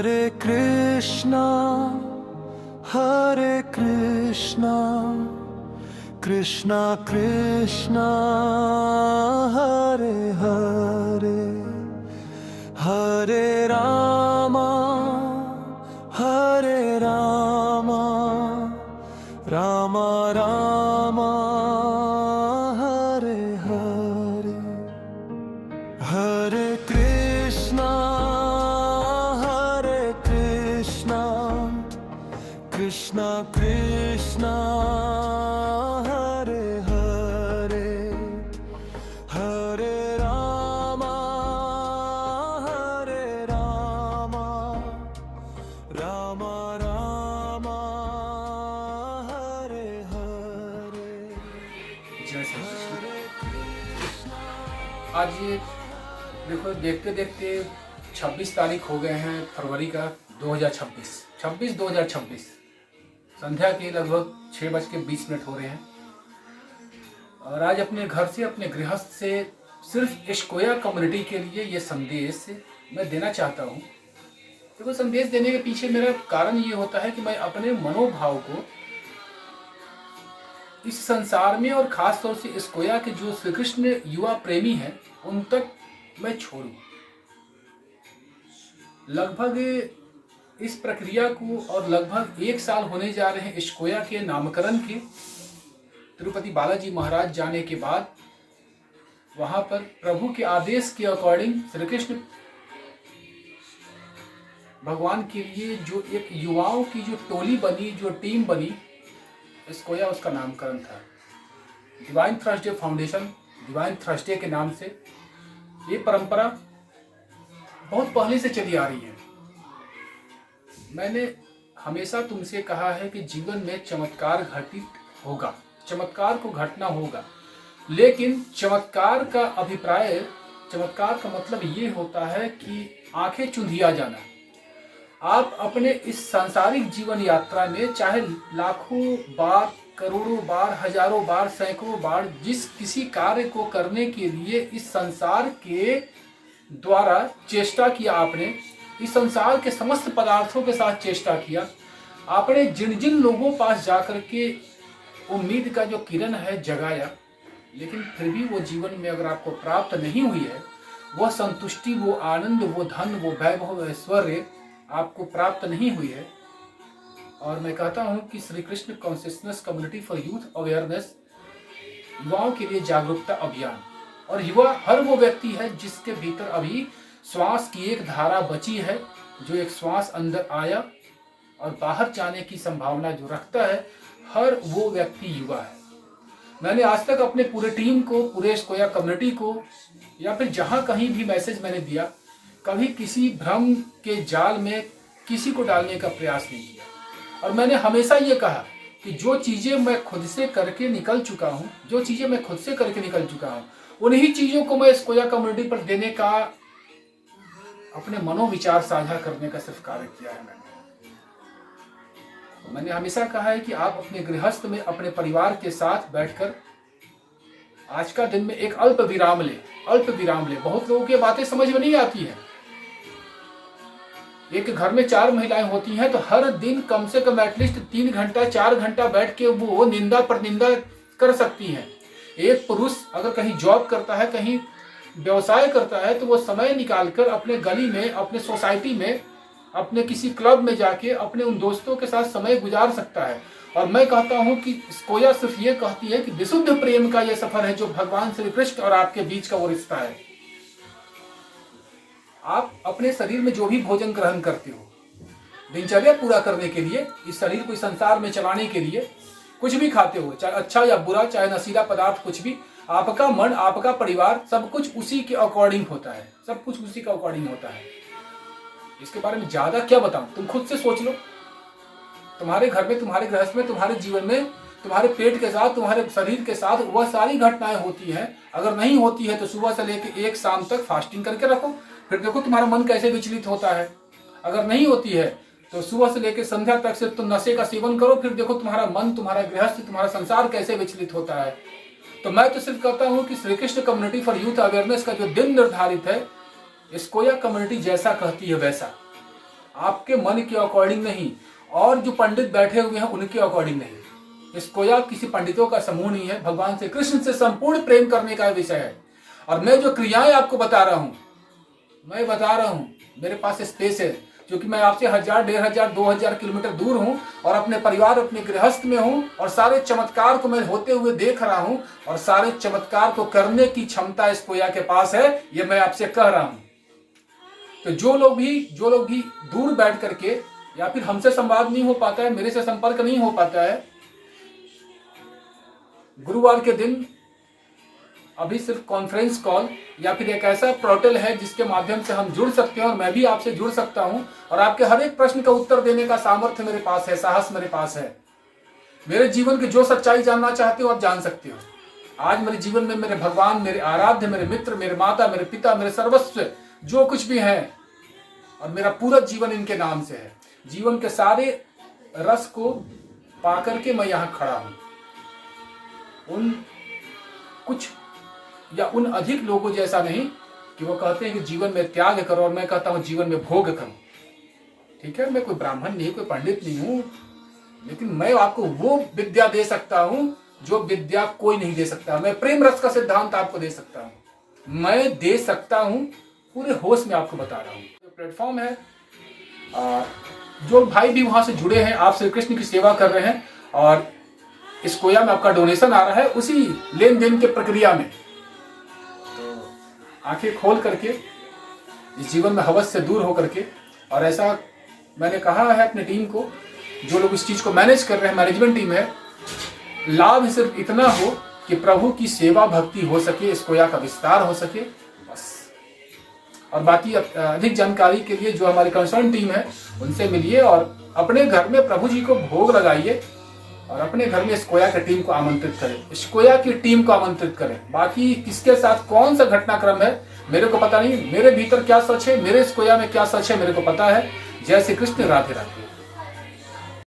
Hare Krishna, Krishna Krishna, Hare Hare, Hare Rama, Hare Rama, Rama Rama, Hare Hare, Hare Krishna, Krishna Krishna, Hare Hare, Hare Rama, Hare Rama, Rama Rama, Hare Hare। जय श्री कृष्ण। आज ये देखो देखते देखते 26 तारीख हो गए हैं फरवरी का 2026 संध्या के लगभग 6:20 हो रहे हैं। और आज अपने घर से अपने गृहस्थ से सिर्फ इश्कोया कम्युनिटी के लिए ये संदेश मैं देना चाहता हूँ। देखो, संदेश देने के पीछे मेरा कारण ये होता है कि मैं अपने मनोभाव को इस संसार में और खास तौर से इश्कोया के जो श्री कृष्ण युवा प्रेमी हैं उन तक मैं छोड़ूं। लगभग इस प्रक्रिया को और लगभग 1 साल होने जा रहे हैं इश्कोया के नामकरण के। तिरुपति बालाजी महाराज जाने के बाद वहां पर प्रभु के आदेश के अकॉर्डिंग श्री कृष्ण भगवान के लिए जो एक युवाओं की जो टोली बनी, जो टीम बनी, इश्कोया उसका नामकरण था। Divine Thursday foundation, divine Thursday के नाम से ये परंपरा बहुत पहले से चली आ रही है। मैंने हमेशा तुमसे कहा है कि जीवन में चमत्कार घटित होगा, चमत्कार को घटना होगा, लेकिन चमत्कार का अभिप्राय, चमत्कार का मतलब ये होता है कि आंखें चुंधिया जाना। आप अपने इस सांसारिक जीवन यात्रा में चाहे लाखों बार, करोड़ों बार, हजारों बार, सैकड़ों बार जिस किसी कार्य को करने के लिए इस संसार के द्वारा चेष्टा किया, आपने इस संसार के समस्त पदार्थों के साथ चेष्टा किया, आपने जिन जिन लोगों पास जाकर के उम्मीद का जो किरण है जगाया, लेकिन फिर भी वो जीवन में अगर आपको प्राप्त नहीं हुई है, वह संतुष्टि, वो आनंद, वो धन, वो वैभव, ऐश्वर्य आपको प्राप्त नहीं हुई है। और मैं कहता हूँ कि Shri Krishna consciousness community for youth awareness, युवाओं के लिए जागरूकता अभियान, और युवा हर वो व्यक्ति है जिसके भीतर अभी श्वास की एक धारा बची है, जो एक श्वास अंदर आया और बाहर जाने की संभावना जो रखता है, हर वो व्यक्ति युवा है। मैंने आज तक अपने पूरे टीम को, पूरे इश्कोया कम्युनिटी को, या फिर जहां कहीं भी मैसेज मैंने दिया, कभी किसी भ्रम के जाल में किसी को डालने का प्रयास नहीं किया। और मैंने हमेशा ये कहा कि जो चीज़ें मैं खुद से करके निकल चुका हूँ, उन्हीं चीज़ों को मैं इश्कोया कम्युनिटी पर देने का, अपने मनोविचार साझा करने का सिर्फ कार्य किया है। मैंने हमेशा कहा है कि आप अपने गृहस्थ में अपने परिवार के साथ बैठकर आज का दिन में एक अल्प विराम ले। बहुत लोगों की बातें समझ में नहीं आती है। एक घर में 4 महिलाएं होती हैं तो हर दिन कम से कम एटलीस्ट 3 घंटा 4 घंटा बैठ के वो निंदा प्रतिनिंदा कर सकती हैं। एक पुरुष अगर कहीं जॉब करता है, कहीं व्यवसाय करता है, तो वो समय निकालकर अपने गली में, अपने सोसाइटी में, अपने किसी क्लब में जाके अपने उन दोस्तों के साथ समय गुजार सकता है। और मैं कहता हूं कि इश्कोया सिर्फ ये कहती है कि विशुद्ध प्रेम का ये सफर है, जो भगवान श्री कृष्ण और आपके बीच का वो रिश्ता है। आप अपने शरीर में जो भी भोजन ग्रहण करते हो, दिनचर्या पूरा करने के लिए, इस शरीर को इस संसार में चलाने के लिए कुछ भी खाते हो, चाहे अच्छा या बुरा, चाहे नशीला पदार्थ, कुछ भी, आपका मन, आपका परिवार, सब कुछ उसी के अकॉर्डिंग होता है। इसके बारे में ज्यादा क्या बताऊं, तुम खुद से सोच लो। तुम्हारे घर में, तुम्हारे गृहस्थ में, तुम्हारे जीवन में, तुम्हारे पेट के साथ, तुम्हारे शरीर के साथ वह सारी घटनाएं होती हैं। अगर नहीं होती है तो सुबह से लेकर एक शाम तक फास्टिंग करके रखो, फिर देखो तुम्हारा मन कैसे विचलित होता है। अगर नहीं होती है तो सुबह से लेकर संध्या तक सिर्फ तुम नशे का सेवन करो, फिर देखो तुम्हारा मन, तुम्हारा गृहस्थ, तुम्हारा संसार कैसे विचलित होता है। तो मैं तो सिर्फ कहता हूँ कि Shri Krishna community for youth awareness का जो दिन निर्धारित है, इश्कोया कम्युनिटी जैसा कहती है वैसा, आपके मन के अकॉर्डिंग नहीं, और जो पंडित बैठे हुए हैं उनके अकॉर्डिंग नहीं। इस कोया किसी पंडितों का समूह नहीं है, भगवान श्री कृष्ण से संपूर्ण प्रेम करने का विषय है। और मैं जो क्रियाएं आपको बता रहा हूं, मैं बता रहा हूं, मेरे पास स्पेस है, क्योंकि मैं आपसे 1000, 1500, 2000 किलोमीटर दूर हूं और अपने परिवार, अपने गृहस्थ में हूं, और सारे चमत्कार को मैं होते हुए देख रहा हूं, और सारे चमत्कार को करने की क्षमता इस कोया के पास है, ये मैं आपसे कह रहा हूं। तो जो लोग भी दूर बैठ करके, या फिर हमसे संवाद नहीं हो पाता है, मेरे से संपर्क नहीं हो पाता है, गुरुवार के दिन अभी सिर्फ कॉन्फ्रेंस कॉल या फिर एक ऐसा पोर्टल है जिसके माध्यम से हम जुड़ सकते हैं, और मैं भी आपसे जुड़ सकता हूं, और आपके हर एक प्रश्न का उत्तर देने का सामर्थ्य मेरे पास है, साहस मेरे पास है। मेरे जीवन की जो सच्चाई जानना चाहते हो आप जान सकते हो। आज मेरे जीवन में मेरे भगवान, मेरे आराध्य, मेरे मित्र, मेरे माता, मेरे पिता, मेरे सर्वस्व जो कुछ भी है, और मेरा पूरा जीवन इनके नाम से है। जीवन के सारे रस को पा करके मैं यहाँ खड़ा हूं। उन कुछ या उन अधिक लोगों जैसा नहीं कि वो कहते हैं कि जीवन में त्याग करो, और मैं कहता हूं जीवन में भोग करो। ठीक है, मैं कोई ब्राह्मण नहीं, कोई पंडित नहीं हूं, लेकिन मैं आपको वो विद्या दे सकता हूं जो विद्या कोई नहीं दे सकता। मैं प्रेम रस का सिद्धांत आपको दे सकता हूं, मैं दे सकता हूं, पूरे होश में आपको बता रहा हूं। जो प्लेटफॉर्म है, जो भाई भी वहां से जुड़े हैं, आप श्री कृष्ण की सेवा कर रहे हैं, और इस कोया में आपका डोनेशन आ रहा है उसी लेन देन के प्रक्रिया में। तो आंखें खोल करके, इस जीवन में हवस से दूर होकर के, और ऐसा मैंने कहा है अपनी टीम को, जो लोग इस चीज को मैनेज कर रहे हैं, मैनेजमेंट टीम है, लाभ सिर्फ इतना हो कि प्रभु की सेवा भक्ति हो सके, इस कोया का विस्तार हो सके, बस। और बाकी अधिक जानकारी के लिए जो हमारी कंसर्न टीम है उनसे मिलिए, और अपने घर में प्रभु जी को भोग लगाइए, और अपने घर में इस कोया की टीम को आमंत्रित करें, इस कोया की टीम को आमंत्रित करें। बाकी किसके साथ कौन सा घटनाक्रम है मेरे को पता नहीं, मेरे भीतर क्या सच है, मेरे इस कोया में क्या सच है मेरे को पता है। जय श्री कृष्ण, राधे राधे।